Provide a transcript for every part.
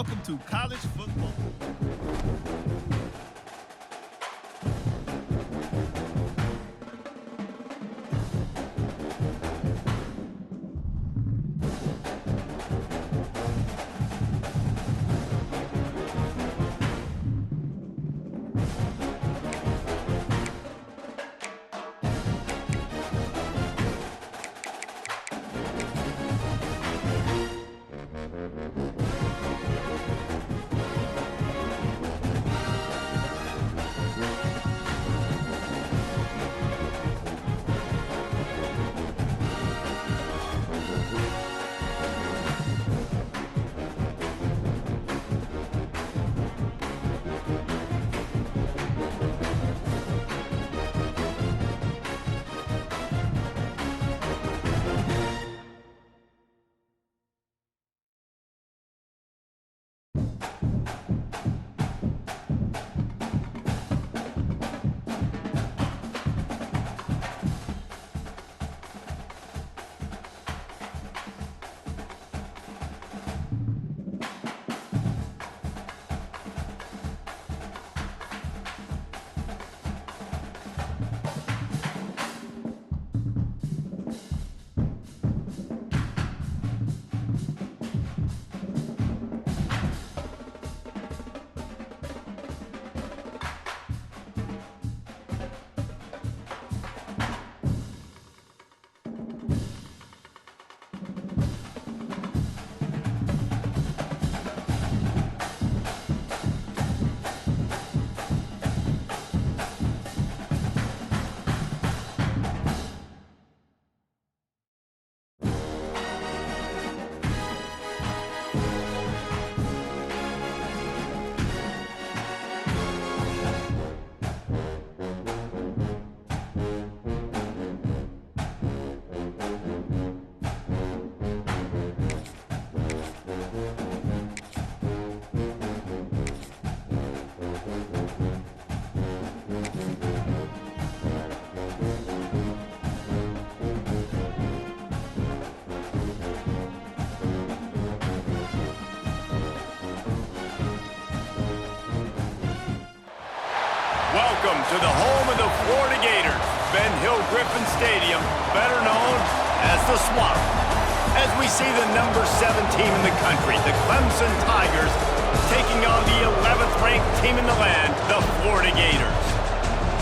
welcome to college football. Welcome to the home of the Florida Gators, Ben Hill Griffin Stadium, better known as the Swamp. As we see the number 7 team in the country, the Clemson Tigers, taking on the 11th ranked team in the land, the Florida Gators.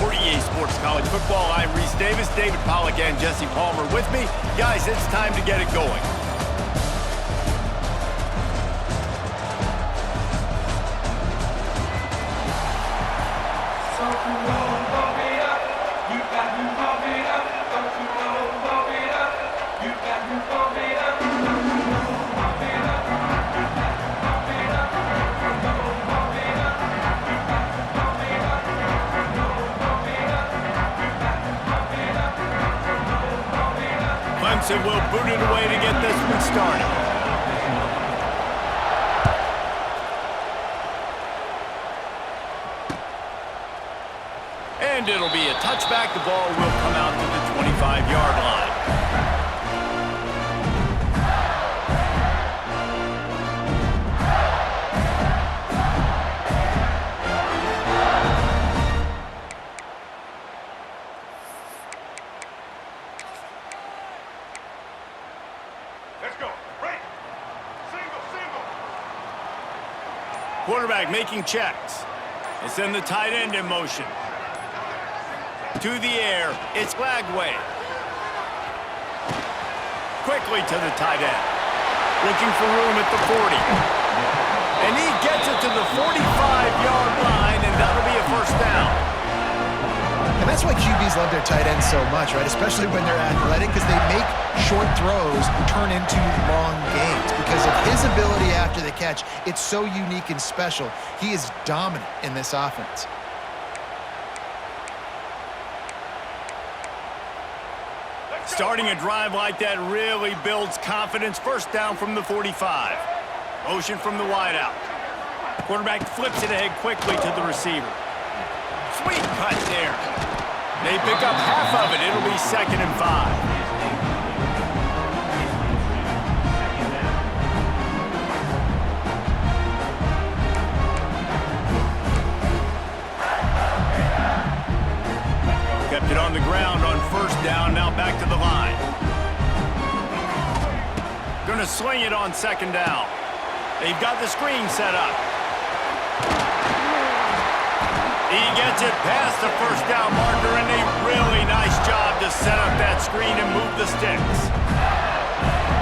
For EA Sports College Football, I'm Reese Davis, David Pollack and Jesse Palmer with me. Guys, it's time to get it going. Clemson will boot it away to get this one started. And it'll be a touchback. The ball will come out to the 25-yard line. Quarterback making checks. It's in the tight end in motion. To the air, it's Lagway. Quickly to the tight end. Looking for room at the 40. And he gets it to the 45-yard line, and that'll be a first down. And that's why QBs love their tight ends so much, right? Especially when they're athletic, because they make short throws turn into long gains. Because of his ability after the catch, it's so unique and special. He is dominant in this offense. Starting a drive like that really builds confidence. First down from the 45. Motion from the wideout. Quarterback flips it ahead quickly to the receiver. Sweet cut there. They pick up half of it. It'll be 2nd and 5. Kept it on the ground on first down, now back to the line. Gonna sling it on second down. They've got the screen set up. He gets it past the first down marker, and a really nice job to set up that screen and move the sticks.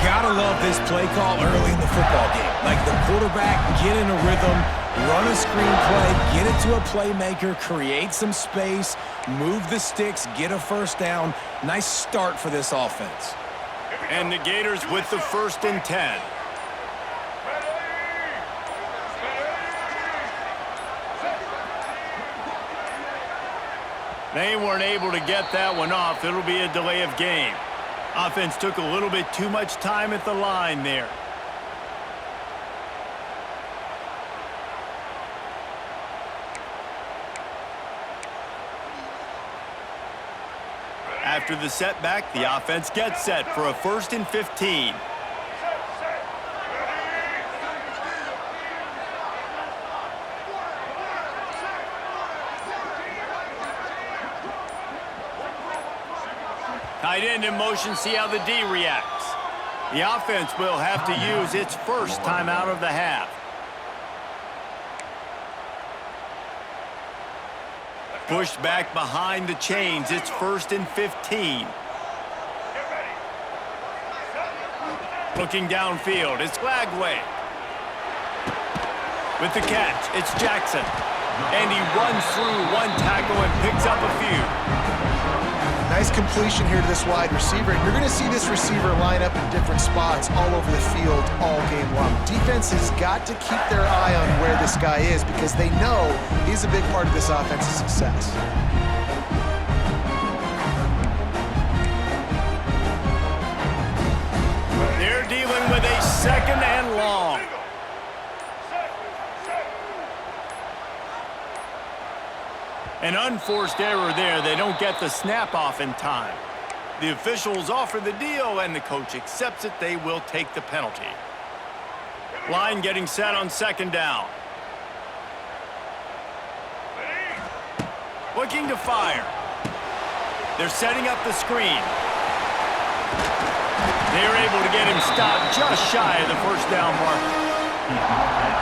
Gotta love this play call early in the football game. Like the quarterback, get in a rhythm, run a screen play, get it to a playmaker, create some space, move the sticks, get a first down. Nice start for this offense. And the Gators with the 1st and 10. They weren't able to get that one off. It'll be a delay of game. Offense took a little bit too much time at the line there. After the setback, the offense gets set for a 1st and 15. Tight end in motion, see how the D reacts. The offense will have to use its first timeout of the half. Pushed back behind the chains, it's 1st and 15. Looking downfield, it's Lagway. With the catch, it's Jackson. And he runs through one tackle and picks up a few. Nice completion here to this wide receiver. And you're going to see this receiver line up in different spots all over the field all game long. Defense has got to keep their eye on where this guy is because they know he's a big part of this offense's success. They're dealing with a 2nd and long. An unforced error there. They don't get the snap off in time. The officials offer the deal, and the coach accepts it. They will take the penalty. Line getting set on 2nd down. Looking to fire. They're setting up the screen. They're able to get him stopped just shy of the first down marker.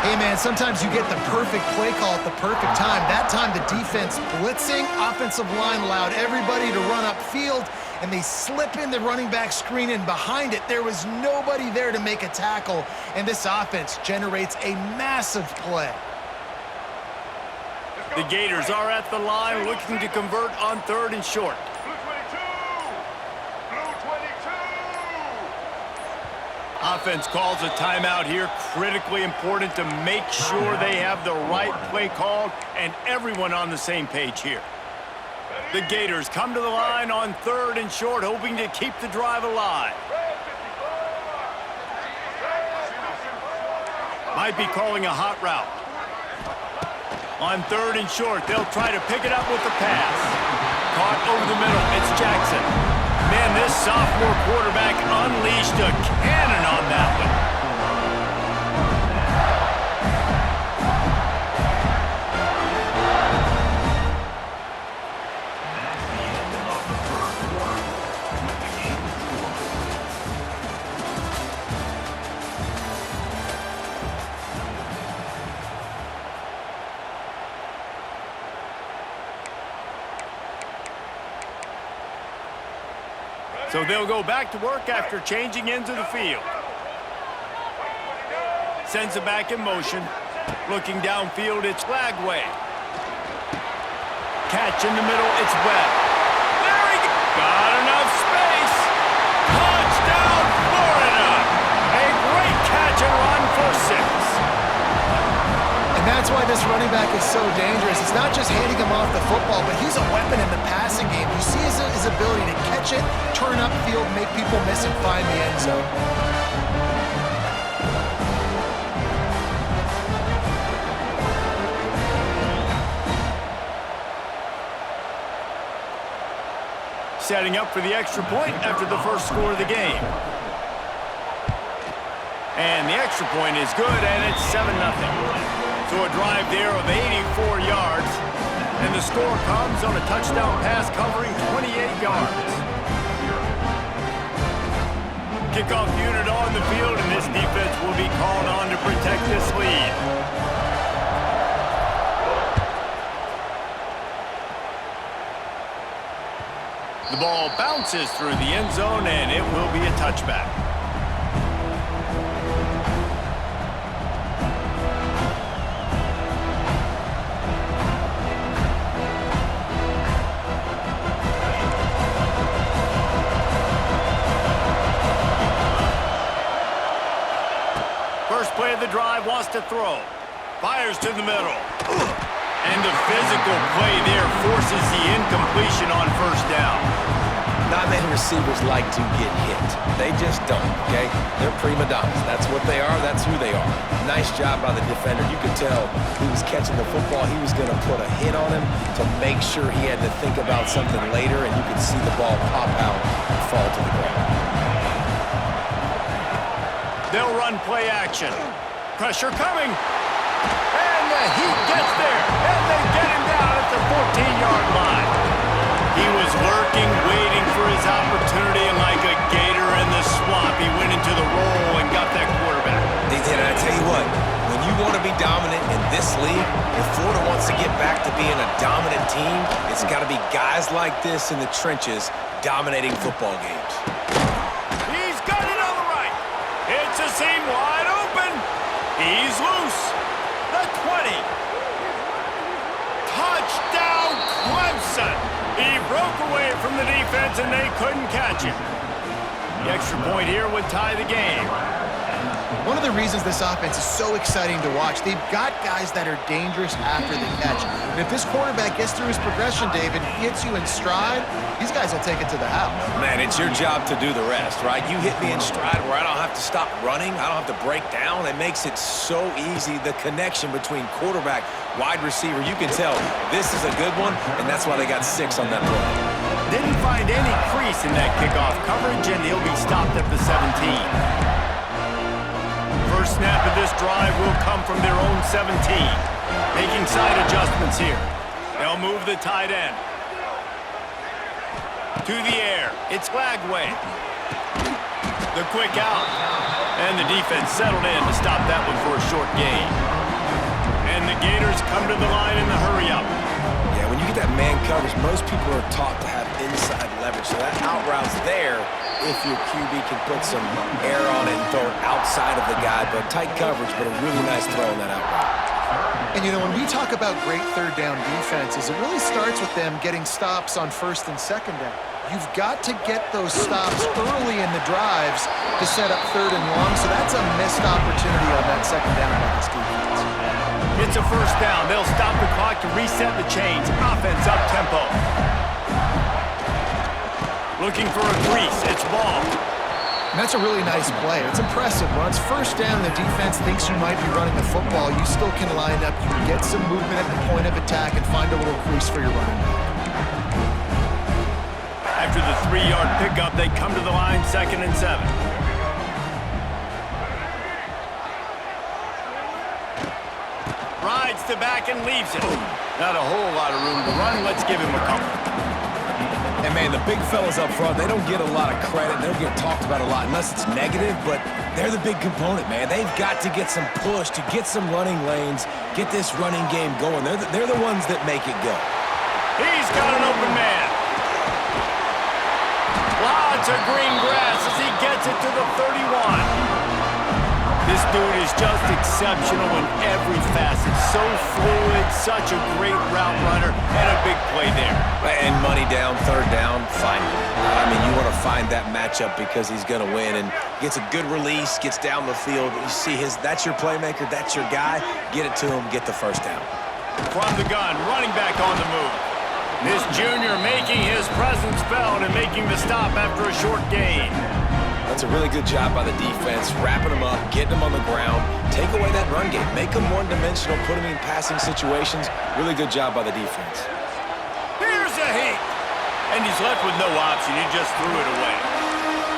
Hey, man, sometimes you get the perfect play call at the perfect time. That time, the defense blitzing, offensive line allowed everybody to run upfield, and they slip in the running back screen, and behind it, there was nobody there to make a tackle, and this offense generates a massive play. The Gators are at the line looking to convert on 3rd and short. Offense calls a timeout here. Critically important to make sure they have the right play called and everyone on the same page here. The Gators come to the line on 3rd and short, hoping to keep the drive alive. Might be calling a hot route. On 3rd and short, they'll try to pick it up with the pass. Caught over the middle, it's Jackson. Man, this sophomore quarterback unleashed a cannon on that one. So they'll go back to work after changing into the field. Sends it back in motion. Looking downfield, it's Lagway. Catch in the middle, it's Webb. There he got enough space. Touchdown, Florida. A great catch and run for 6. And that's why this running back is so dangerous. It's not just handing him off the football, but he's a weapon in the passing game. You see his ability to catch it, turn upfield, make people miss, and find the end zone. Setting up for the extra point after the first score of the game. And the extra point is good, and it's 7-0. So a drive there of 84 yards. And the score comes on a touchdown pass covering 28 yards. Kickoff unit on the field, and this defense will be called on to protect this lead. The ball bounces through the end zone, and it will be a touchback. First play of the drive, wants to throw. Fires to the middle. And the physical play there forces the incompletion on first down. Not many receivers like to get hit. They just don't, okay? They're prima donnas. That's what they are. That's who they are. Nice job by the defender. You could tell he was catching the football. He was going to put a hit on him to make sure he had to think about something later, and you could see the ball pop out and fall to the ground. They'll run play action. Pressure coming. And the heat gets there. And they get him down at the 14-yard line. He was lurking, waiting for his opportunity, and like a gator in the swamp, he went into the roll and got that quarterback. They did, and I tell you what, when you want to be dominant in this league, if Florida wants to get back to being a dominant team, it's got to be guys like this in the trenches dominating football games. He's got it on the right. It's a seam wide open. He's loose. The 20. Touchdown, Clemson. He broke away from the defense, and they couldn't catch him. The extra point here would tie the game. One of the reasons this offense is so exciting to watch, they've got guys that are dangerous after the catch. And if this quarterback gets through his progression, David, hits you in stride, these guys will take it to the house. Man, it's your job to do the rest, right? You hit me in stride where I don't have to stop running. I don't have to break down. It makes it so easy. The connection between quarterback, wide receiver, you can tell this is a good one, and that's why they got 6 on that play. Didn't find any crease in that kickoff coverage, and he'll be stopped at the 17. First snap of this drive will come from their own 17. Making side adjustments here. They'll move the tight end. To the air. It's Lagway. The quick out. And the defense settled in to stop that one for a short gain. And the Gators come to the line in the hurry-up. Yeah, when you get that man coverage, most people are taught to have inside leverage. So that out route's there if your QB can put some air on it and throw it outside of the guy. But tight coverage, but a really nice throw on that out route. And, you know, when we talk about great third down defenses, it really starts with them getting stops on first and second down. You've got to get those stops early in the drives to set up third and long, so that's a missed opportunity on that second down by this defense. It's a first down. They'll stop the clock to reset the chains. Offense up tempo. Looking for a crease. It's ball. And that's a really nice play. It's impressive. When it's first down and the defense thinks you might be running the football, you still can line up. You can get some movement at the point of attack and find a little crease for your running back. After the 3-yard pickup, they come to the line 2nd and 7. Rides to back and leaves it. Not a whole lot of room to run. Let's give him a couple. And, man, the big fellas up front, they don't get a lot of credit. They don't get talked about a lot unless it's negative, but they're the big component, man. They've got to get some push, to get some running lanes, get this running game going. They're the ones that make it go. He's got an open man. Lots of green grass as he gets it to the 31. This dude is just exceptional in every facet. So fluid, such a great route runner, and a big play there. And money down, third down, find him. I mean, you want to find that matchup because he's going to win, and gets a good release, gets down the field. You see that's your playmaker, that's your guy. Get it to him, get the first down. From the gun, running back on the move. This junior making his presence felt and making the stop after a short gain. That's a really good job by the defense, wrapping them up, getting them on the ground, take away that run game, make them one-dimensional, put them in passing situations. Really good job by the defense. Here's a hit. And he's left with no option. He just threw it away.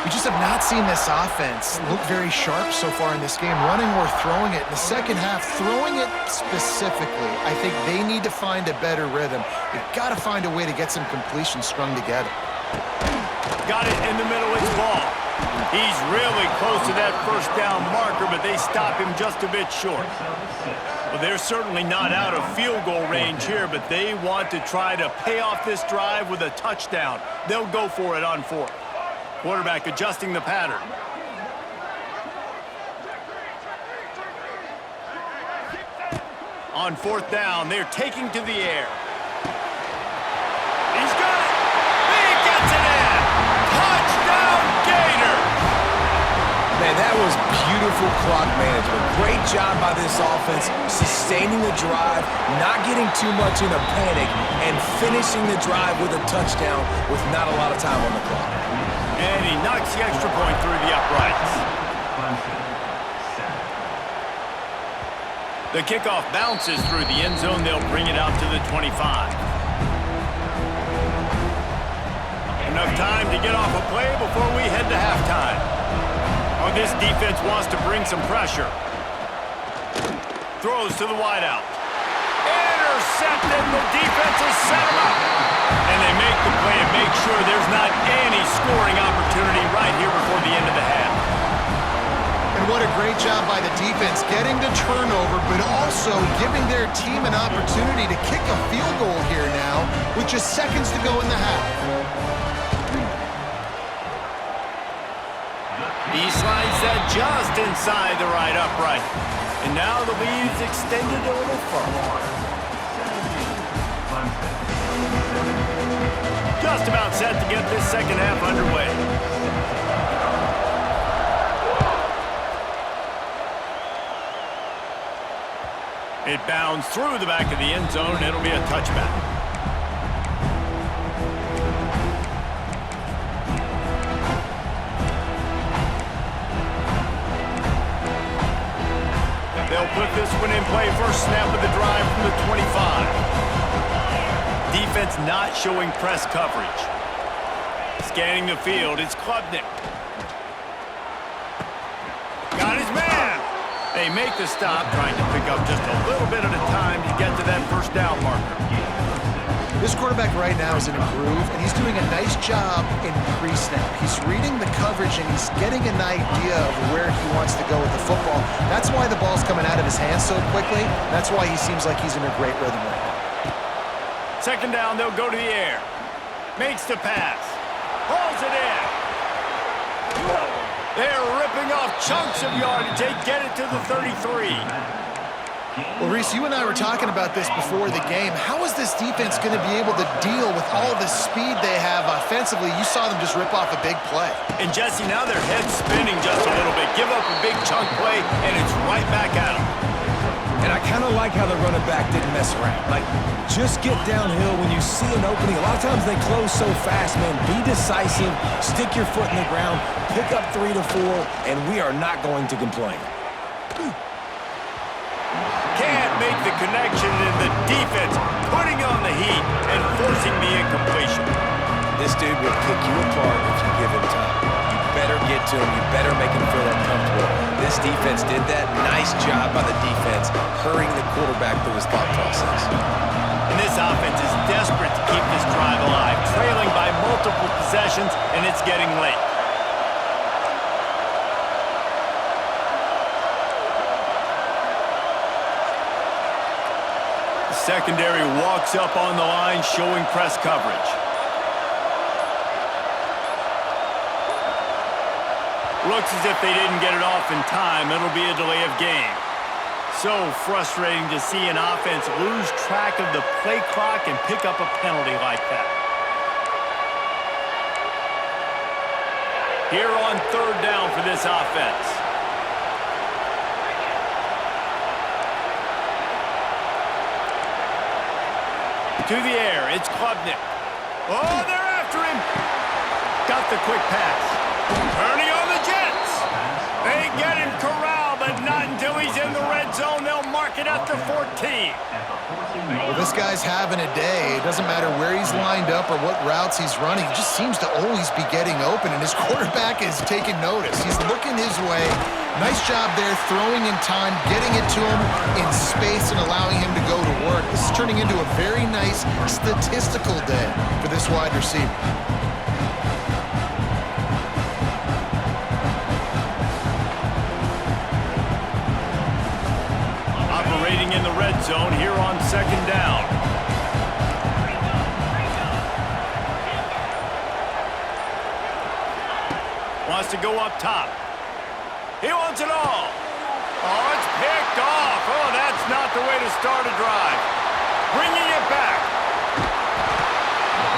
We just have not seen this offense look very sharp so far in this game, running or throwing it. In the second half, throwing it specifically, I think they need to find a better rhythm. They've got to find a way to get some completions strung together. Got it in the middle, it's ball. He's really close to that first down marker, but they stop him just a bit short. Well, they're certainly not out of field goal range here, but they want to try to pay off this drive with a touchdown. They'll go for it on fourth. Quarterback adjusting the pattern. On fourth down, they're taking to the air. He's got it. He gets it in. Touchdown, Gators. Man, that was beautiful clock management. Great job by this offense, sustaining the drive, not getting too much in a panic, and finishing the drive with a touchdown with not a lot of time on the clock. And he knocks the extra point through the uprights. The kickoff bounces through the end zone. They'll bring it out to the 25. Enough time to get off a play before we head to halftime. Oh, this defense wants to bring some pressure. Throws to the wideout. Intercepted. The defense is set him up. And they make the play and make sure there's not any scoring opportunity right here before the end of the half. And what a great job by the defense, getting the turnover, but also giving their team an opportunity to kick a field goal here now with just seconds to go in the half. He slides that just inside the right upright. And now the lead is extended a little further. Just about set to get this second half underway. It bounds through the back of the end zone, and it'll be a touchback. They'll put this one in play. First snap of the drive from the 25. Defense not showing press coverage. Scanning the field, it's Klubnik. Got his man. They make the stop, trying to pick up just a little bit at a time to get to that first down marker. This quarterback right now is in a groove, and he's doing a nice job in pre-snap. He's reading the coverage, and he's getting an idea of where he wants to go with the football. That's why the ball's coming out of his hands so quickly. That's why he seems like he's in a great rhythm right now. Second down, they'll go to the air. Makes the pass. Pulls it in. They're ripping off chunks of yardage. They get it to the 33. Well, Reese, you and I were talking about this before the game. How is this defense going to be able to deal with all the speed they have offensively? You saw them just rip off a big play. And, Jesse, now their head's spinning just a little bit. Give up a big chunk play, and it's right back at them. And I kind of like how the running back didn't mess around. Like, just get downhill when you see an opening. A lot of times they close so fast, man. Be decisive, stick your foot in the ground, pick up 3 to 4, and we are not going to complain. Can't make the connection, and the defense putting on the heat and forcing the incompletion. This dude will pick you apart if you give him time. You better get to him. You better make him feel uncomfortable. This defense did that. Nice job by the defense, hurrying the quarterback through his thought process. And this offense is desperate to keep this drive alive, trailing by multiple possessions, and it's getting late. The secondary walks up on the line, showing press coverage. Looks as if they didn't get it off in time. It'll be a delay of game. So frustrating to see an offense lose track of the play clock and pick up a penalty like that. Here on third down for this offense. To the air, it's Klubnik. Oh, they're after him. Got the quick pass. Turning on the Jets. They get him corralled, but not until he's in the red zone. They'll mark it at the 14. Well, this guy's having a day. It doesn't matter where he's lined up or what routes he's running. He just seems to always be getting open, and his quarterback is taking notice. He's looking his way. Nice job there, throwing in time, getting it to him in space and allowing him to go to work. This is turning into a very nice statistical day for this wide receiver. Operating in the red zone here on second down. Wants to go up top. He wants it all. Oh, it's picked off. Oh, that's not the way to start a drive. Bringing it back.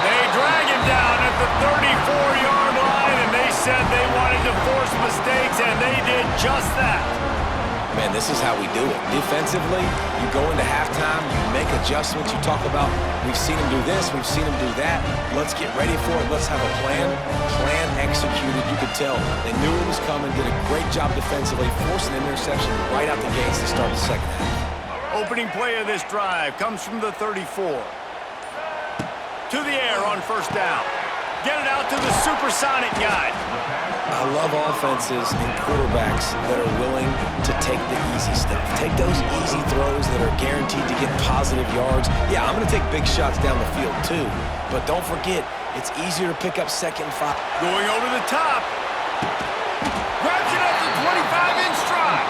They drag him down at the 34-yard line, and they said they wanted to force mistakes, and they did just that. Man, this is how we do it. Defensively, you go into halftime, you make adjustments. You talk about, we've seen him do this, we've seen him do that. Let's get ready for it. Let's have a plan. Plan executed. You could tell they knew it was coming, did a great job defensively, forcing an interception right out the gates to start the second half. Opening play of this drive comes from the 34. To the air on first down. Get it out to the supersonic guy. I love offenses and quarterbacks that are willing to take the easy stuff. Take those easy throws that are guaranteed to get positive yards. Yeah, I'm going to take big shots down the field too, but don't forget, it's easier to pick up second and 5. Going over the top. Grabs it up to 25-inch stride.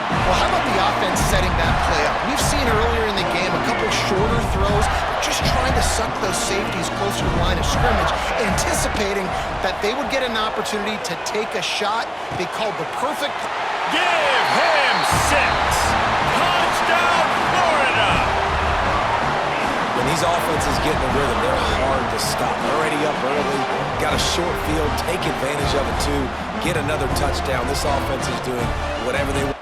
Well, how about the offense setting that play up? We've seen earlier in the game a couple shorter throws, just trying to suck those safeties closer to the line of scrimmage, anticipating that they would get an opportunity to take a shot. They called the perfect. Give him 6. Touchdown, Florida. When these offenses get in the rhythm, they're hard to stop. Already up early, got a short field, take advantage of it too, get another touchdown. This offense is doing whatever they want.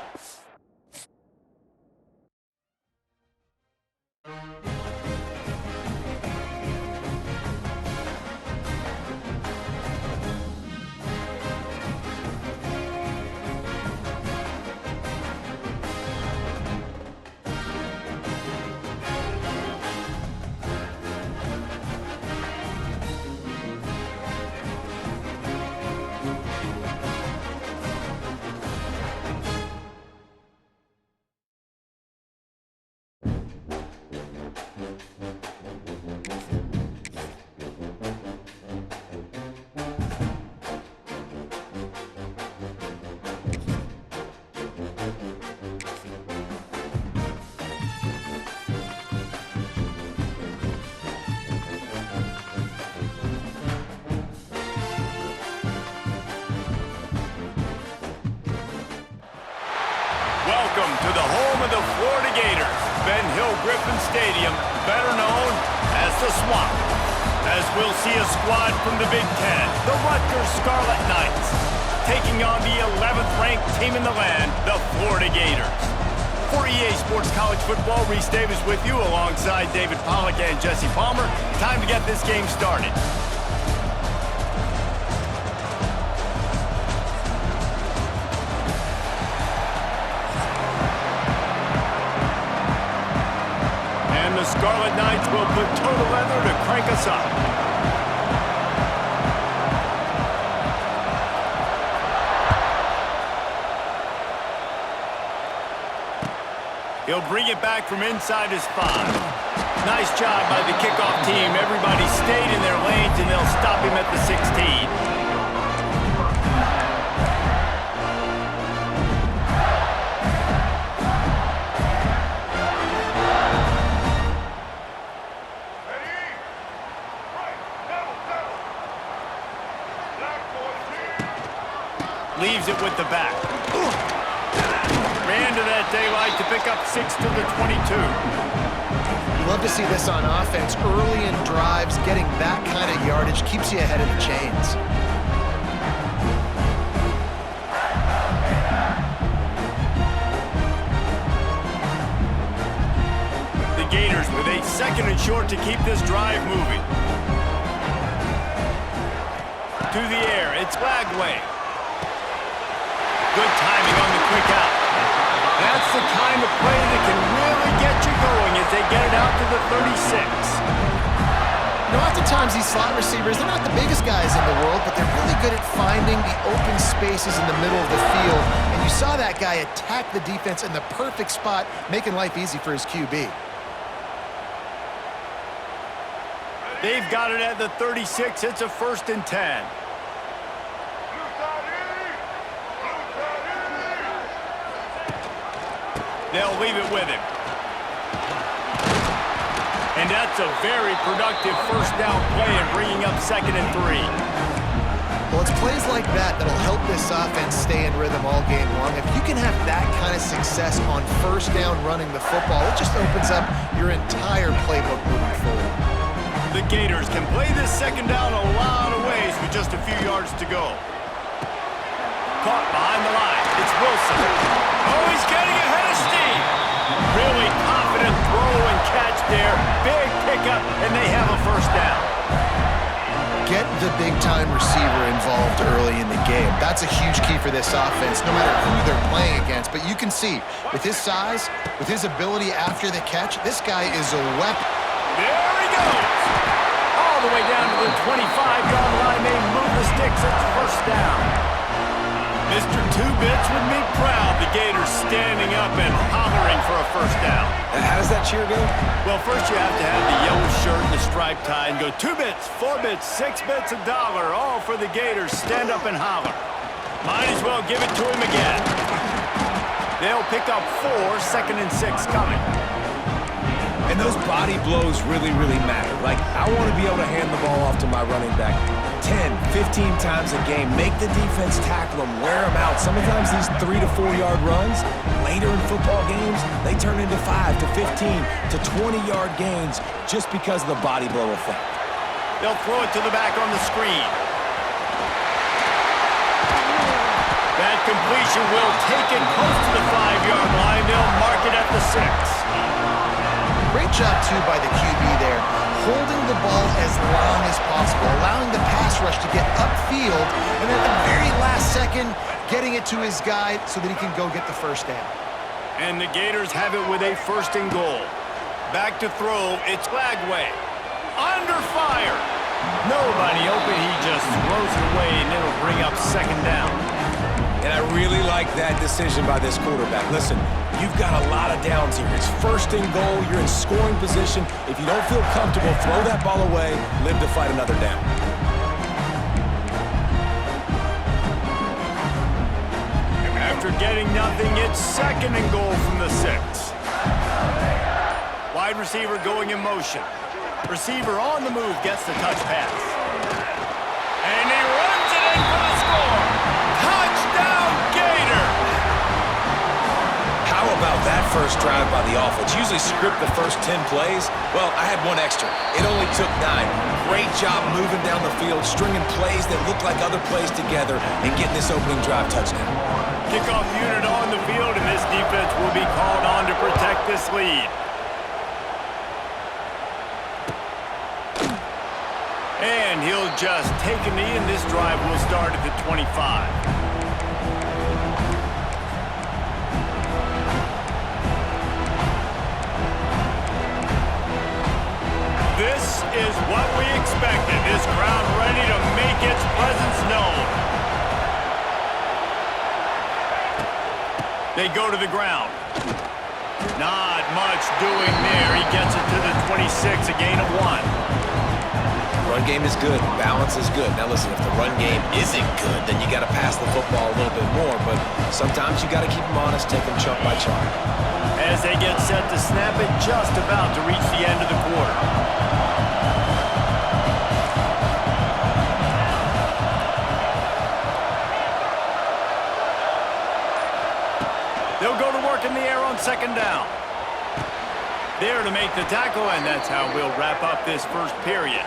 Welcome to the home of the Florida Gators, Ben Hill Griffin Stadium, better known as the Swamp. As we'll see a squad from the Big Ten, the Rutgers Scarlet Knights, taking on the 11th-ranked team in the land, the Florida Gators. For EA Sports College Football, Reese Davis with you alongside David Pollack and Jesse Palmer. Time to get this game started. The Scarlet Knights will put total leather to crank us up. He'll bring it back from inside his 5. Nice job by the kickoff team. Everybody stayed in their lanes, and they'll stop him at the 16. Leaves it with the back. Ran to that daylight to pick up 6 to the 22. You love to see this on offense. Early in drives, getting that kind of yardage keeps you ahead of the chains. The Gators with a 2nd and short to keep this drive moving. To the air, it's Lagway. Good timing on the quick out. That's That's the kind of play that can really get you going as they get it out to the 36. Oftentimes these slot receivers, they're not the biggest guys in the world, but they're really good at finding the open spaces in the middle of the field. And you saw that guy attack the defense in the perfect spot, making life easy for his QB. They've got it at the 36. It's a 1st and 10. They'll leave it with him. And that's a very productive 1st down play and bringing up 2nd and 3. Well, it's plays like that that'll help this offense stay in rhythm all game long. If you can have that kind of success on 1st down running the football, it just opens up your entire playbook moving forward. The Gators can play this 2nd down a lot of ways with just a few yards to go. Caught behind the line. It's Wilson. Oh, he's getting ahead of steam. Really confident throw and catch there. Big pickup, and they have a 1st down. Get the big-time receiver involved early in the game. That's a huge key for this offense, no matter who they're playing against. But you can see, with his size, with his ability after the catch, this guy is a weapon. There he goes. All the way down to the 25-yard line. They move the sticks. It's 1st down. Mr. Two Bits would be proud. The Gators standing up and hollering for a 1st down. How does that cheer go? Well, first you have to have the yellow shirt and the striped tie and go 2 bits, 4 bits, 6 bits, $1, all for the Gators. Stand up and holler. Might as well give it to him again. They'll pick up 4, 2nd and 6 coming. And those body blows really, really matter. Like, I want to be able to hand the ball off to my running back 10, 15 times a game. Make the defense tackle them, wear them out. Sometimes these 3 to 4 yard runs, later in football games, they turn into 5 to 15 to 20-yard gains just because of the body blow effect. They'll throw it to the back on the screen. That completion will take it close to the 5-yard line. They'll mark it at the 6. Great job, too, by the QB there, holding the ball as long as possible, allowing the pass rush to get upfield, and then at the very last second, getting it to his guy so that he can go get the 1st down. And the Gators have it with a 1st and goal. Back to throw, it's Lagway. Under fire. Nobody open, he just throws it away, and it'll bring up 2nd down. And I really like that decision by this quarterback. Listen, you've got a lot of downs here. It's 1st and goal. You're in scoring position. If you don't feel comfortable, throw that ball away. Live to fight another down. After getting nothing, it's 2nd and goal from the 6. Wide receiver going in motion. Receiver on the move gets the touch pass. And he runs it in for the score. Touchdown, Gator! How about that first drive by the offense? Usually script the first 10 plays. Well, I had one extra. It only took 9. Great job moving down the field, stringing plays that look like other plays together, and getting this opening drive touchdown. Kickoff unit on the field, and this defense will be called on to protect this lead. And he'll just take a knee, and this drive will start at the 25. This is what we expected. This crowd ready to make its presence known. They go to the ground. Not much doing there. He gets it to the 26, a gain of 1. Run game is good. Balance is good. Now listen, if the run game isn't good, then you got to pass the football a little bit more. But sometimes you got to keep them honest, take them chunk by chunk. As they get set to snap it, just about to reach the end of the quarter. They'll go to work in the air on 2nd down. There to make the tackle, and that's how we'll wrap up this first period.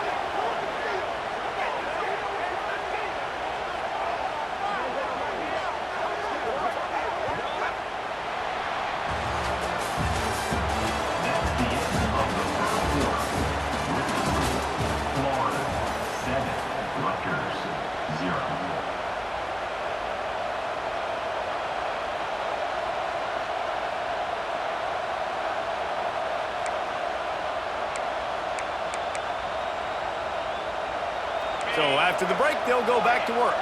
after the break, they'll go back to work.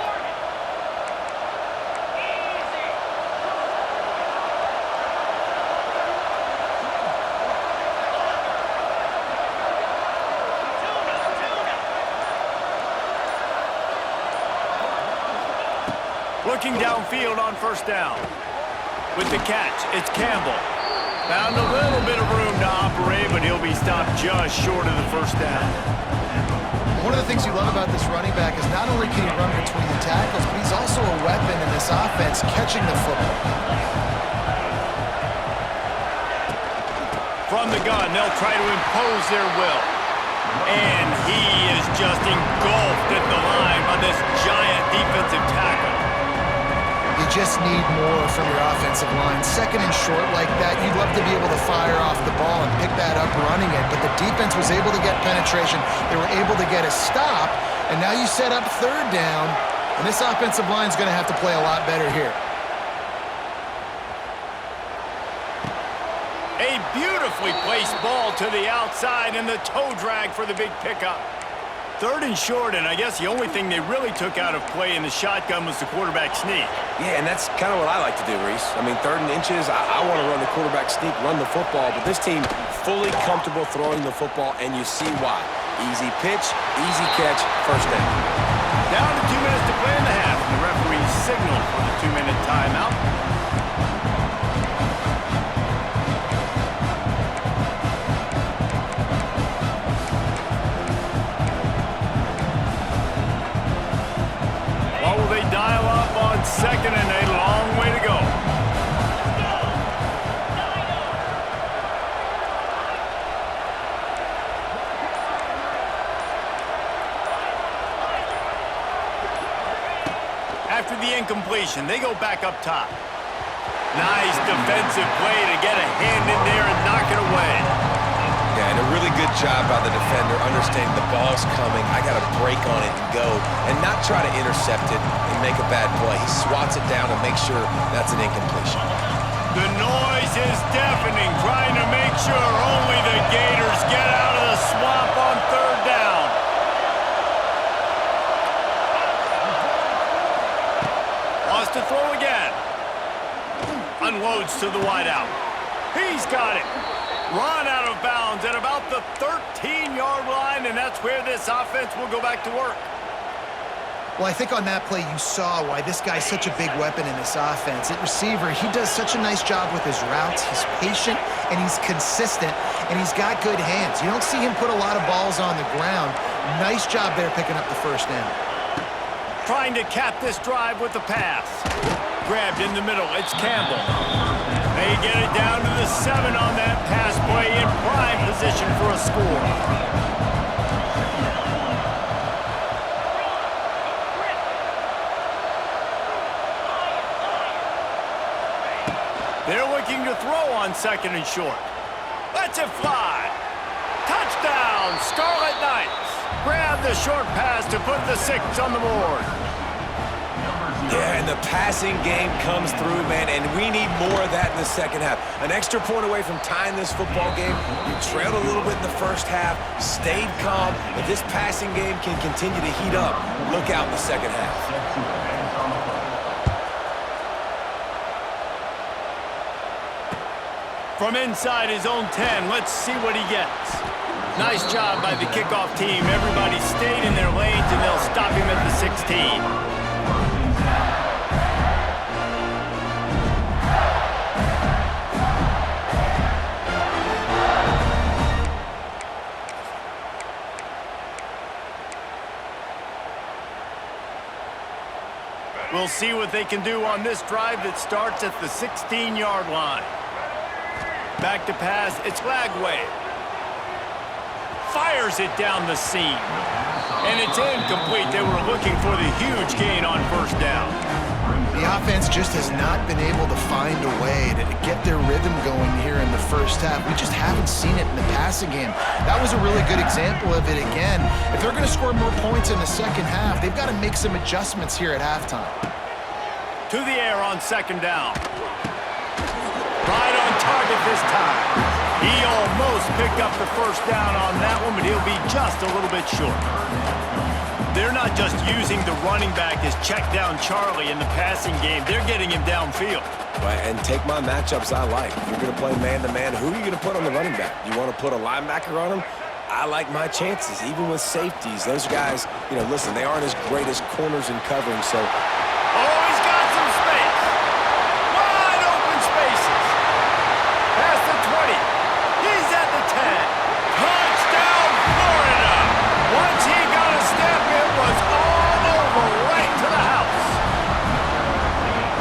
Looking downfield on first down. With the catch, it's Campbell. Found a little bit of room to operate, but he'll be stopped just short of the first down. One of the things you love about this running back is not only can he run between the tackles, but he's also a weapon in this offense catching the football. From the gun, they'll try to impose their will. And he is just engulfed at the line by this giant defensive tackle. You just need more from your offensive line. Second and short like that, you'd love to be able to fire off the ball and pick that up running it, but the defense was able to get penetration. They were able to get a stop, and now you set up third down, and this offensive line is going to have to play a lot better here. A beautifully placed ball to the outside, and the toe drag for the big pickup. Third and short, and I guess the only thing they really took out of play in the shotgun was the quarterback sneak. Yeah, and that's kind of what I like to do, Reese. I mean, 3rd and inches, I want to run the quarterback sneak, run the football, but this team fully comfortable throwing the football, and you see why. Easy pitch, easy catch, first down. Down to 2 minutes to play in the half, and the referee signaled for the 2-minute timeout. They dial up on second and a long way to go. After the incompletion, they go back up top. Nice defensive play to get a hand in there and knock it away. Yeah, and a really good job by the defender understanding the ball's coming. I got to break on it and go and not try to intercept it and make a bad play. He swats it down and makes sure that's an incompletion. The noise is deafening, trying to make sure only the Gators get out of the swamp on third down. Wants to throw again. Unloads to the wideout. He's got it. Run out of bounds at about the 13-yard line, and that's where this offense will go back to work. Well, I think on that play you saw why this guy's such a big weapon in this offense. At receiver, he does such a nice job with his routes. He's patient, and he's consistent, and he's got good hands. You don't see him put a lot of balls on the ground. Nice job there picking up the first down. Trying to cap this drive with the pass. Grabbed in the middle, it's Campbell. They get it down to the 7 on that pass play in prime position for a score. They're looking to throw on second and short. Lets it fly. Touchdown, Scarlet Knights. Grab the short pass to put the 6 on the board. Yeah, and the passing game comes through, man, and we need more of that in the second half. An extra point away from tying this football game. You trailed a little bit in the first half, stayed calm. If this passing game can continue to heat up, look out in the second half. From inside his own 10, let's see what he gets. Nice job by the kickoff team. Everybody stayed in their lanes, and they'll stop him at the 16. We'll see what they can do on this drive that starts at the 16-yard line. Back to pass, it's Lagway. Fires it down the seam. And it's incomplete. They were looking for the huge gain on first down. The offense just has not been able to find a way to get their rhythm going here in the first half. We just haven't seen it in the passing game. That was a really good example of it again. If they're going to score more points in the second half, they've got to make some adjustments here at halftime. To the air on second down. Right on target this time. He almost picked up the first down on that one, but he'll be just a little bit short. They're not just using the running back as check down Charlie in the passing game. They're getting him downfield. Right, and take my matchups I like. If you're going to play man-to-man, who are you going to put on the running back? You want to put a linebacker on him? I like my chances, even with safeties. Those guys, listen, they aren't as great as corners in covering, so... Oh, he's got some space. Wide open spaces. Past the 20. He's at the 10. Touchdown, Florida. Once he got a step, it was all over right to the house.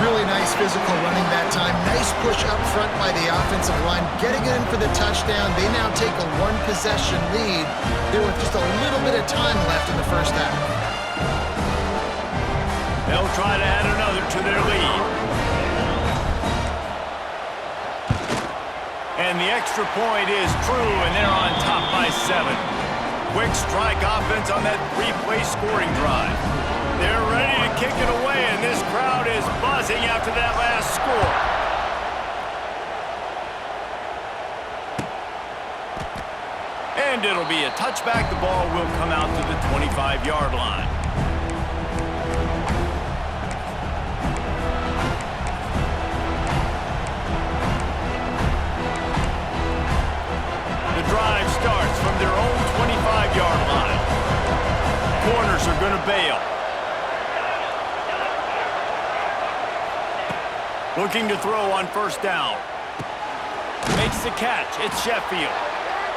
Really nice physical running that time. Nice push up front by the offensive line. Getting it in for the touchdown. They now take a one-possession lead. There was just a little bit of time left in the first half. They'll try to add another to their lead. And the extra point is true, and they're on top by 7. Quick strike offense on that 3-play scoring drive. They're ready to kick it away, and this crowd is buzzing after that last score. And it'll be a touchback. The ball will come out to the 25-yard line. The drive starts from their own 25-yard line. Corners are going to bail. Looking to throw on first down. Makes the catch. It's Sheffield.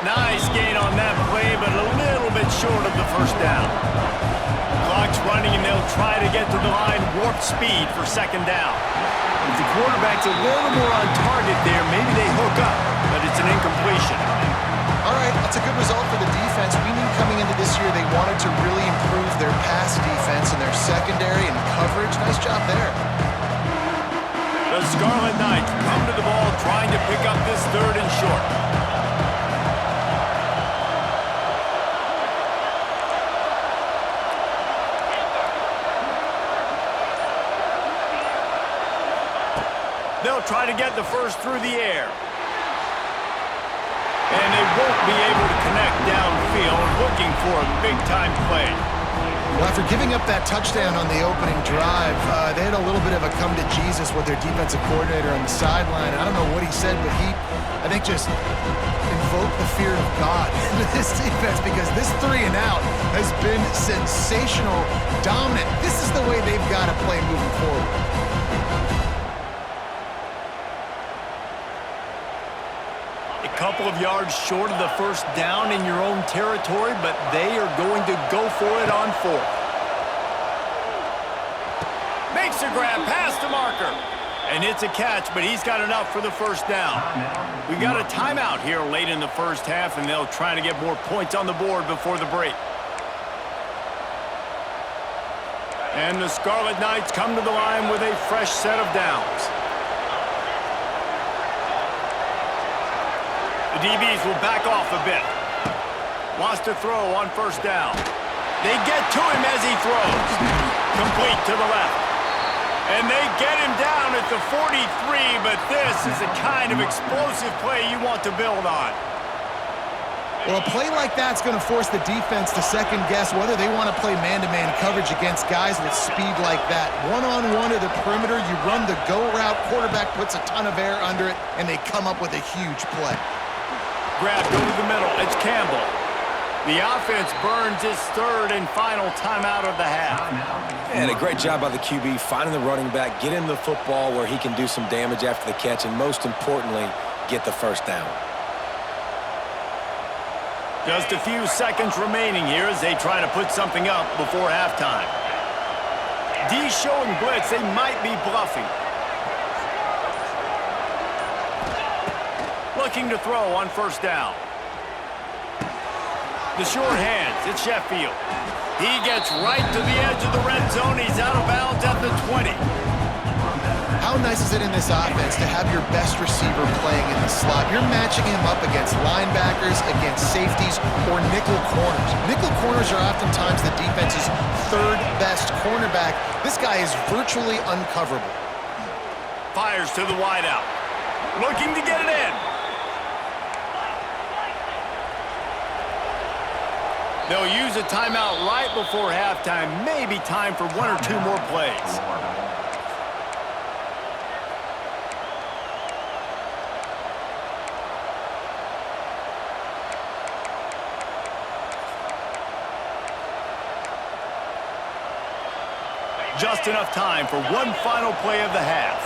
Nice gain on that play, but a little bit short of the first down. Clock's running, and they'll try to get to the line warp speed for second down. If the quarterback's a little more on target there, maybe they hook up, but it's an incompletion. All right, that's a good result for the defense. We knew coming into this year they wanted to really improve their pass defense and their secondary and coverage. Nice job there. The Scarlet Knights come to the ball trying to pick up this third and short. They'll try to get the first through the air. And they won't be able to connect downfield, looking for a big-time play. Well, after giving up that touchdown on the opening drive, they had a little bit of a come-to-Jesus with their defensive coordinator on the sideline. I don't know what he said, but he, I think, just invoked the fear of God into this defense because this 3-and-out has been sensational, dominant. This is the way they've got to play moving forward. Couple of yards short of the first down in your own territory, but they are going to go for it on fourth. Makes a grab past the marker. And it's a catch, but he's got enough for the first down. We got a timeout here late in the first half, and they'll try to get more points on the board before the break. And the Scarlet Knights come to the line with a fresh set of downs. The DBs will back off a bit. Wants to throw on first down. They get to him as he throws. Complete to the left. And they get him down at the 43, but this is the kind of explosive play you want to build on. Well, a play like that's going to force the defense to second-guess whether they want to play man-to-man coverage against guys with speed like that. One-on-one to the perimeter, you run the go route, quarterback puts a ton of air under it, and they come up with a huge play. Grabbed over the middle. It's Campbell. The offense burns its third and final timeout of the half. And a great job by the QB finding the running back, get him the football where he can do some damage after the catch, and most importantly, get the first down. Just a few seconds remaining here as they try to put something up before halftime. D showing blitz. They might be bluffing. Looking to throw on first down. The short hands, it's Sheffield. He gets right to the edge of the red zone. He's out of bounds at the 20. How nice is it in this offense to have your best receiver playing in the slot? You're matching him up against linebackers, against safeties, or nickel corners. Nickel corners are oftentimes the defense's third best cornerback. This guy is virtually uncoverable. Fires to the wideout. Looking to get it in. They'll use a timeout right before halftime. Maybe time for one or two more plays. Just enough time for one final play of the half.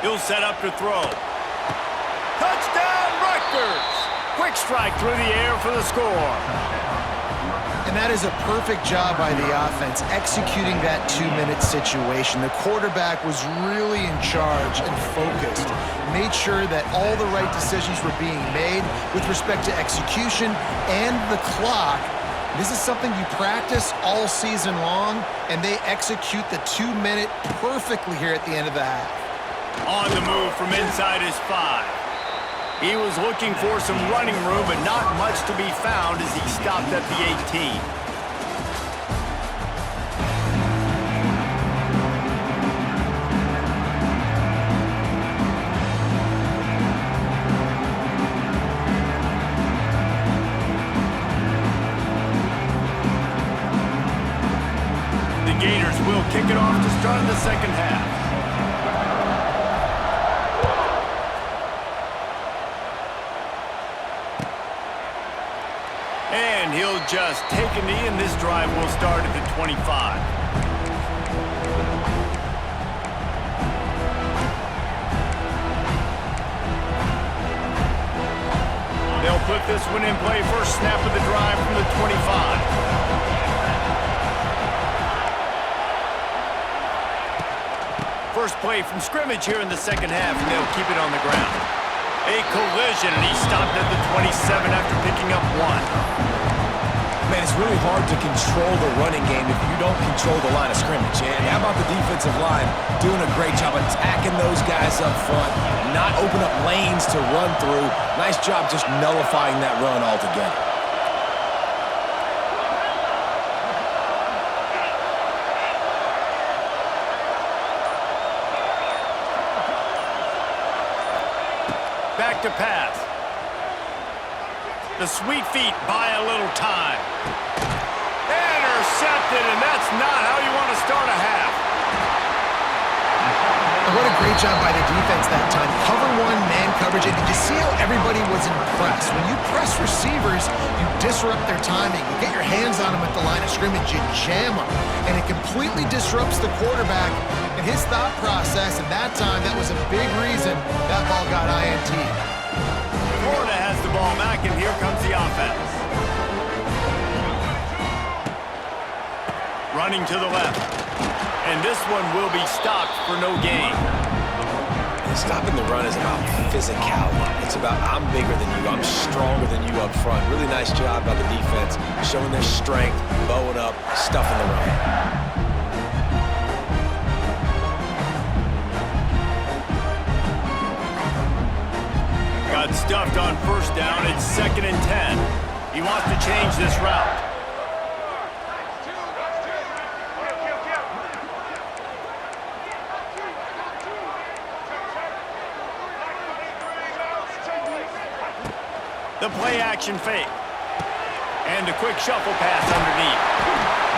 He'll set up to throw. Touchdown, Rutgers! Quick strike through the air for the score. And that is a perfect job by the offense, executing that 2-minute situation. The quarterback was really in charge and focused, made sure that all the right decisions were being made with respect to execution and the clock. This is something you practice all season long, and they execute the 2-minute perfectly here at the end of the half. On the move from inside his 5. He was looking for some running room, but not much to be found as he stopped at the 18. The Gators will kick it off to start the second half. And he'll just take a knee, and this drive will start at the 25. They'll put this one in play. First snap of the drive from the 25. First play from scrimmage here in the second half, and they'll keep it on the ground. A collision, and he stopped at the 27 after picking up 1. Man, it's really hard to control the running game if you don't control the line of scrimmage. And how about the defensive line doing a great job attacking those guys up front, not open up lanes to run through. Nice job just nullifying that run altogether. Back to pass. The sweet feet buy a little time. Intercepted, and that's not how you want to start a half. And what a great job by the defense that time. Cover 1, man coverage, and did you see how everybody was impressed? When you press receivers, you disrupt their timing. You get your hands on them at the line of scrimmage, you jam them, and it completely disrupts the quarterback and his thought process, and that time, that was a big reason that ball got INT. Florida has the ball back, and here comes the offense. Running to the left. And this one will be stopped for no gain. And stopping the run is about physicality. It's about I'm bigger than you, I'm stronger than you up front. Really nice job by the defense, showing their strength, bowing up, stuffing the run. Got stuffed on first down. It's 2nd and 10. He wants to change this route. The play action fake. And a quick shuffle pass underneath.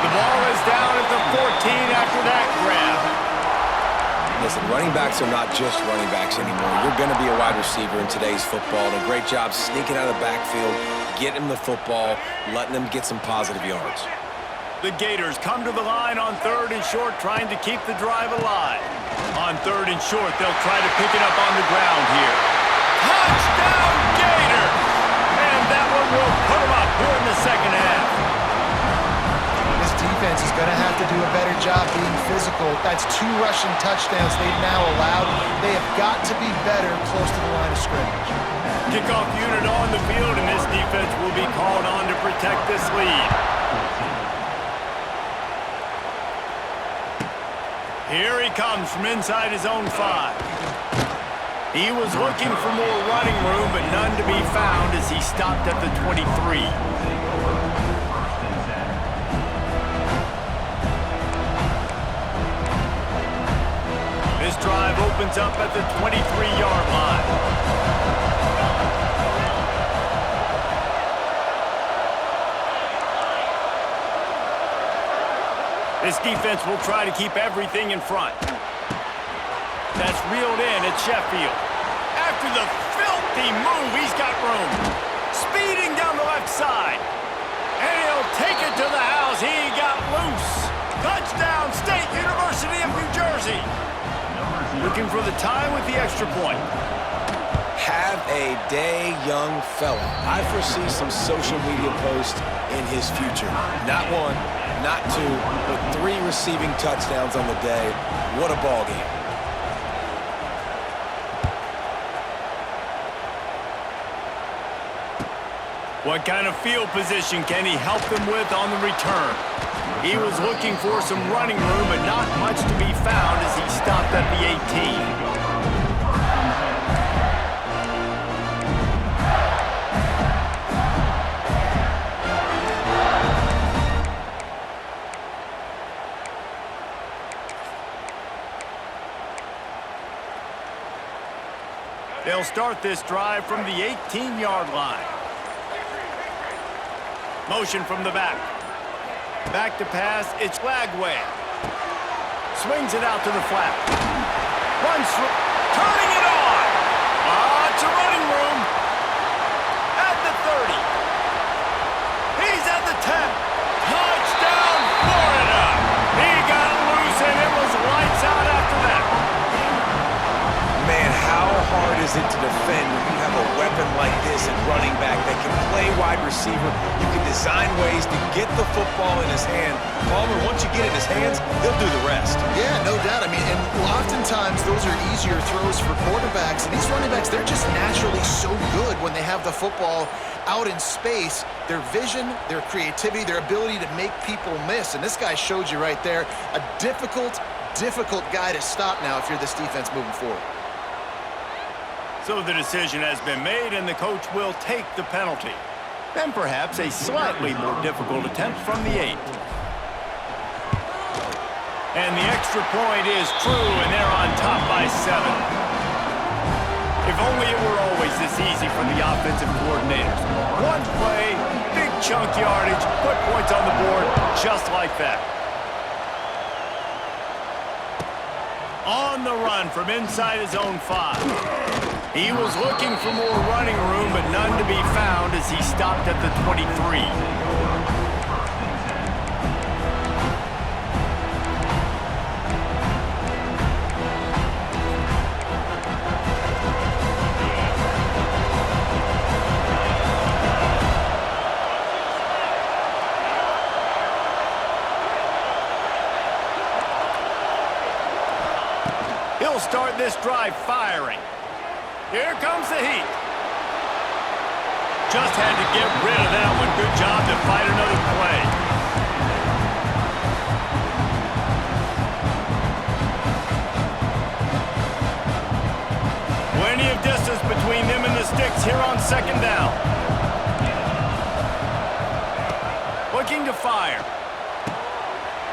The ball is down at the 14 after that grab. Listen, running backs are not just running backs anymore. You're going to be a wide receiver in today's football. And a great job sneaking out of the backfield, getting him the football, letting them get some positive yards. The Gators come to the line on 3rd and short, trying to keep the drive alive. On 3rd and short, they'll try to pick it up on the ground here. Touchdown, Gators! And that one will put them up here in the second half. This defense is going to have to do a better job being physical. That's 2 rushing touchdowns they've now allowed. They have got to be better close to the line of scrimmage. Kickoff unit on the field, and this defense will be called on to protect this lead. Here he comes from inside his own 5. He was looking for more running room, but none to be found as he stopped at the 23. This drive opens up at the 23-yard line. This defense will try to keep everything in front. That's reeled in at Sheffield. After the filthy move, he's got room. Speeding down the left side. And he'll take it to the house. He got loose. Touchdown, State University of New Jersey. Looking for the tie with the extra point. Have a day, young fella. I foresee some social media posts in his future. Not one, not two, but 3 receiving touchdowns on the day. What a ball game. What kind of field position can he help them with on the return? He was looking for some running room, but not much to be found as he stopped at the 18. They'll start this drive from the 18-yard line. Motion from the back. Back to pass, it's Lagway. Swings it out to the flat. Runs through, turning it on. It's a running room. At the 30. He's at the 10. Touchdown, Florida. He got loose and it was lights out after that. Man, how hard is it to defend when you have a weapon like this at running back that can play wide receiver? You can design ways to get the football in his hand. Palmer, once you get it in his hands, he'll do the rest. Yeah, no doubt. I mean, and oftentimes those are easier throws for quarterbacks. And these running backs, they're just naturally so good when they have the football out in space. Their vision, their creativity, their ability to make people miss. And this guy showed you right there, a difficult guy to stop now if you're this defense moving forward. So the decision has been made, and the coach will take the penalty. Then perhaps a slightly more difficult attempt from the 8. And the extra point is true, and they're on top by 7. If only it were always this easy for the offensive coordinators. One play, big chunk yardage, put points on the board just like that. On the run from inside his own 5. He was looking for more running room, but none to be found as he stopped at the 23. He'll start this drive firing. Here comes the heat. Just had to get rid of that one. Good job to fight another play. Plenty of distance between them and the sticks here on 2nd down. Looking to fire.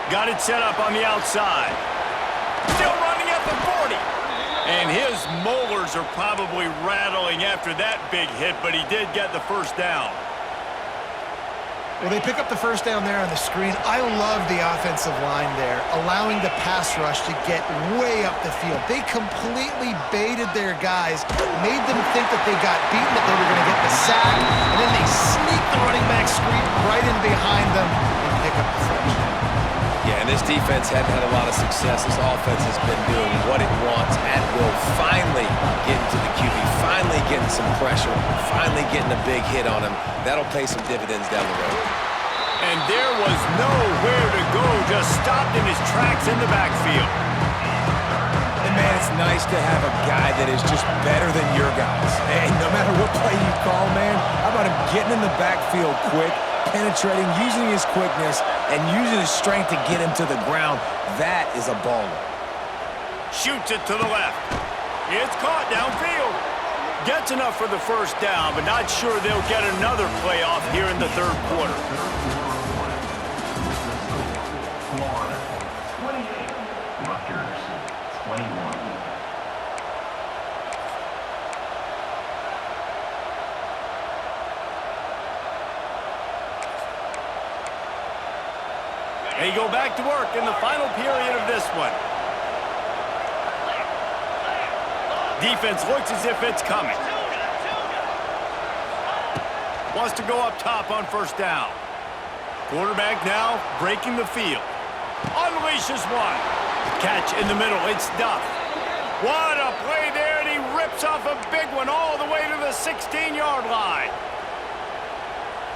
Got it set up on the outside. Still running at the 40. And his molars are probably rattling after that big hit, but he did get the first down. Well, they pick up the first down there on the screen. I love the offensive line there, allowing the pass rush to get way up the field. They completely baited their guys, made them think that they got beaten, that they were going to get the sack, and then they sneak the running back screen right in behind them and pick up the first. Yeah, and this defense hadn't had a lot of success. This offense has been doing what it wants and will finally get into the QB, finally getting some pressure, finally getting a big hit on him. That'll pay some dividends down the road. And there was nowhere to go, just stopped in his tracks in the backfield. And man, it's nice to have a guy that is just better than your guys. And no matter what play you call, man, how about him getting in the backfield quick, penetrating, using his quickness, and using his strength to get him to the ground. That is a baller. Shoots it to the left. It's caught downfield. Gets enough for the first down, but not sure they'll get another play off here in the 3rd quarter. Florida, 28. Rutgers, 21. They go back to work in the final period of this one. Defense looks as if it's coming. Wants to go up top on first down. Quarterback now breaking the field. Unleashes one. Catch in the middle. It's Duff. What a play there, and he rips off a big one all the way to the 16-yard line.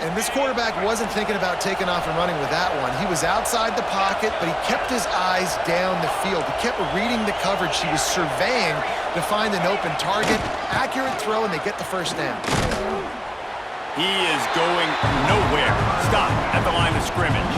And this quarterback wasn't thinking about taking off and running with that one. He was outside the pocket, but he kept his eyes down the field. He kept reading the coverage. He was surveying to find an open target. Accurate throw, and they get the first down. He is going nowhere. Stop at the line of scrimmage.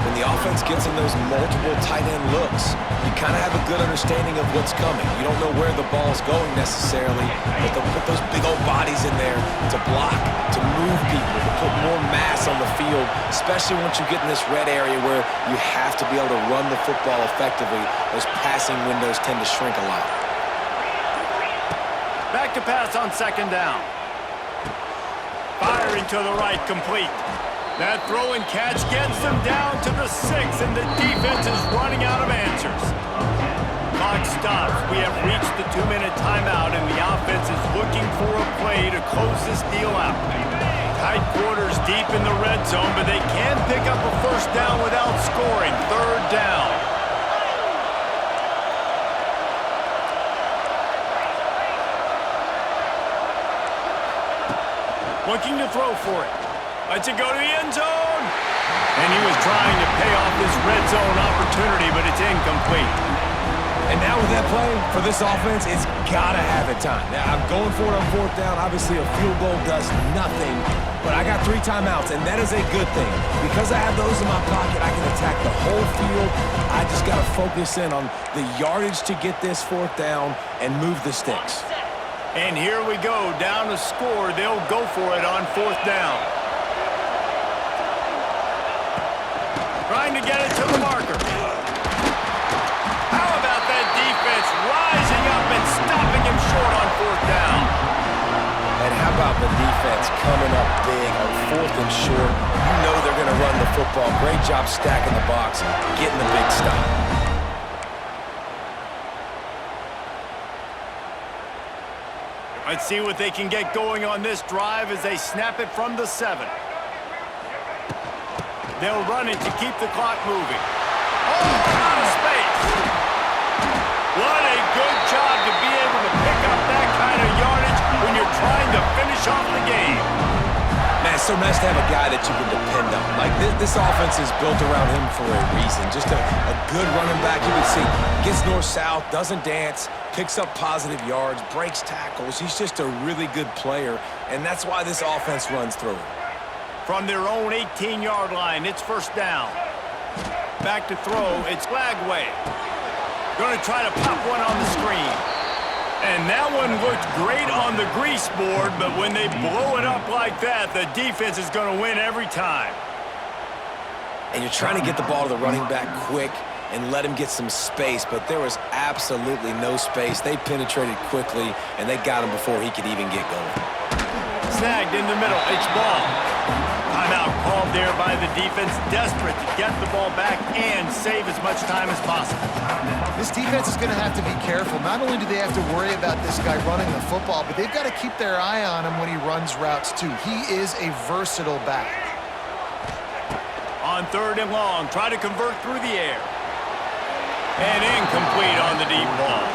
When the offense gets in those multiple tight end looks, you kind of have a good understanding of what's coming. You don't know where the ball's going necessarily, but they'll put those big old bodies in there to block, to move people, to put more mass on the field, especially once you get in this red area where you have to be able to run the football effectively. Those passing windows tend to shrink a lot. Back to pass on second down. Firing to the right, complete. That throw and catch gets them down to the 6, and the defense is running out of answers. Clock stops. We have reached the 2-minute timeout, and the offense is looking for a play to close this deal out. Tight quarters deep in the red zone, but they can pick up a first down without scoring. Third down. Looking to throw for it. Lets it go to the end zone. And he was trying to pay off this red zone opportunity, but it's incomplete. And now with that play, for this offense, it's got to have it time. Now, I'm going for it on fourth down. Obviously, a field goal does nothing, but I got 3 timeouts, and that is a good thing. Because I have those in my pocket, I can attack the whole field. I just got to focus in on the yardage to get this fourth down and move the sticks. And here we go, down to score. They'll go for it on fourth down. Trying to get it to the marker. How about that defense rising up and stopping him short on fourth down? And how about the defense coming up big on fourth and short? You know they're going to run the football. Great job stacking the box, getting the big stop. Let's see what they can get going on this drive as they snap it from the 7. They'll run it to keep the clock moving. Oh, out of space. What a good job to be able to pick up that kind of yardage when you're trying to finish off the game. Man, it's so nice to have a guy that you can depend on. Like, this offense is built around him for a reason. Just a good running back. You can see, gets north-south, doesn't dance, picks up positive yards, breaks tackles. He's just a really good player, and that's why this offense runs through him. From their own 18-yard line, it's first down. Back to throw, it's Lagway. Going to try to pop one on the screen. And that one looked great on the grease board, but when they blow it up like that, the defense is going to win every time. And you're trying to get the ball to the running back quick and let him get some space, but there was absolutely no space. They penetrated quickly, and they got him before he could even get going. Snagged in the middle, it's ball. Timeout called there by the defense, desperate to get the ball back and save as much time as possible. This defense is going to have to be careful. Not only do they have to worry about this guy running the football, but they've got to keep their eye on him when he runs routes too. He is a versatile back. On third and long, try to convert through the air. And incomplete on the deep ball.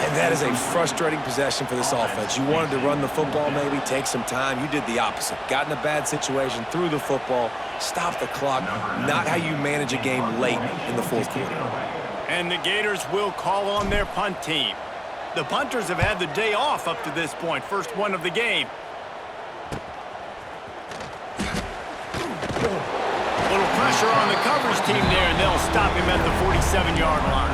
And that is a frustrating possession for this offense. You wanted to run the football maybe, take some time. You did the opposite. Got in a bad situation, threw the football, stopped the clock. Not how you manage a game late in the fourth quarter. And the Gators will call on their punt team. The punters have had the day off up to this point. First one of the game. A little pressure on the coverage team there, and they'll stop him at the 47-yard line.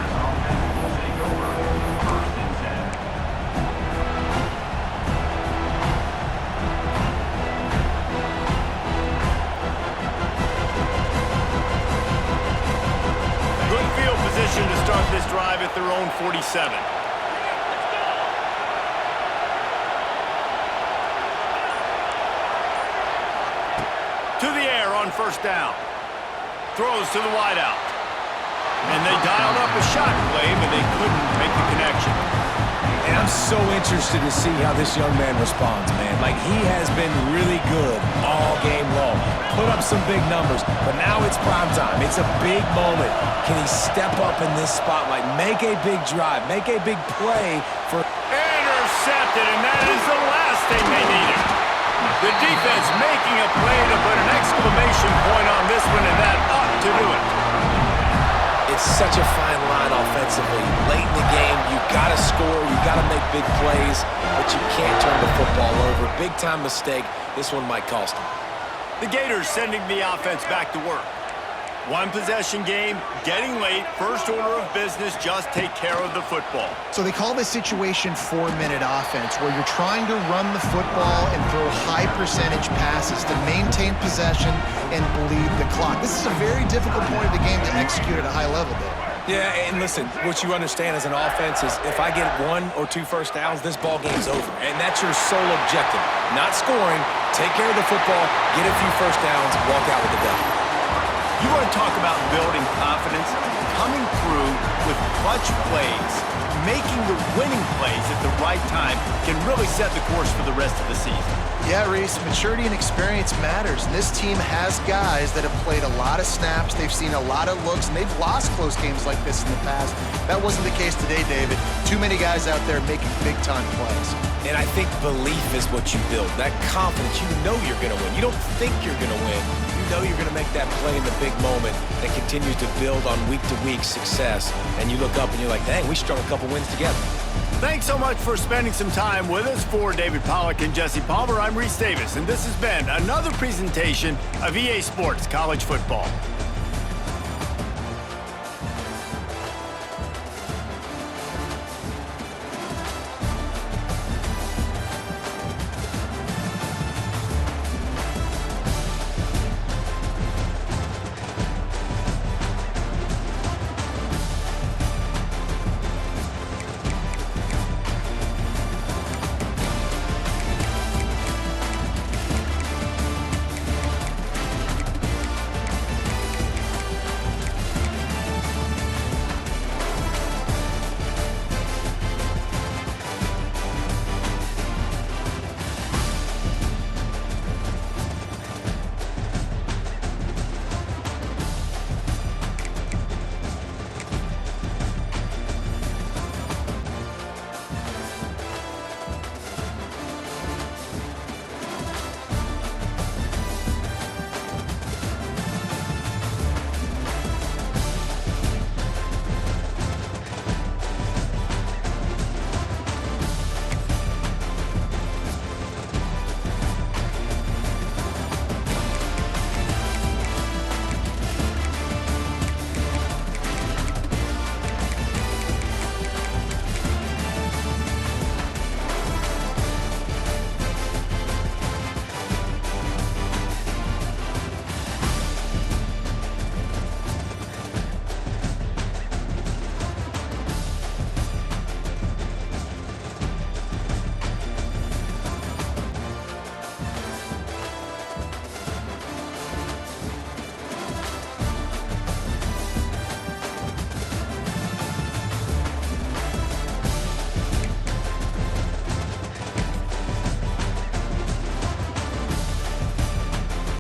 To start this drive at their own 47. To the air on first down. throws to the wideout. And they dialed up a shot claim, and they couldn't make the connection. And I'm so interested to see how this young man responds, man. Like, he has been really good all game long. Put up some big numbers, but now it's prime time. It's a big moment. Can he step up in this spotlight, make a big drive, make a big play for... Intercepted, and that is the last thing they needed. The defense making a play to put an exclamation point on this one, and that ought to do it. It's such a fine line offensively. Late in the game, you got to score, you got to make big plays, but you can't turn the football over. Big-time mistake. This one might cost them. The Gators sending the offense back to work. One possession game, getting late, first order of business, just take care of the football. So they call this situation 4-minute offense, where you're trying to run the football and throw high percentage passes to maintain possession and bleed the clock. This is a very difficult point of the game to execute at a high level, Dave. Yeah, and listen, what you understand as an offense is if I get 1 or 2 first downs, this ball game's over. And that's your sole objective. Not scoring, take care of the football, get a few first downs, walk out with the W. You want to talk about building confidence? Coming through with clutch plays, making the winning plays at the right time can really set the course for the rest of the season. Yeah, Reese, maturity and experience matters. And this team has guys that have played a lot of snaps. They've seen a lot of looks, and they've lost close games like this in the past. That wasn't the case today, David. Too many guys out there making big-time plays. And I think belief is what you build. That confidence, you know you're going to win. You don't think you're going to win. You know you're going to make that play in the big moment that continues to build on week-to-week success. And you look up and you're like, dang, we strung a couple wins together. Thanks so much for spending some time with us. For David Pollack and Jesse Palmer, I'm Reese Davis, and this has been another presentation of EA Sports College Football.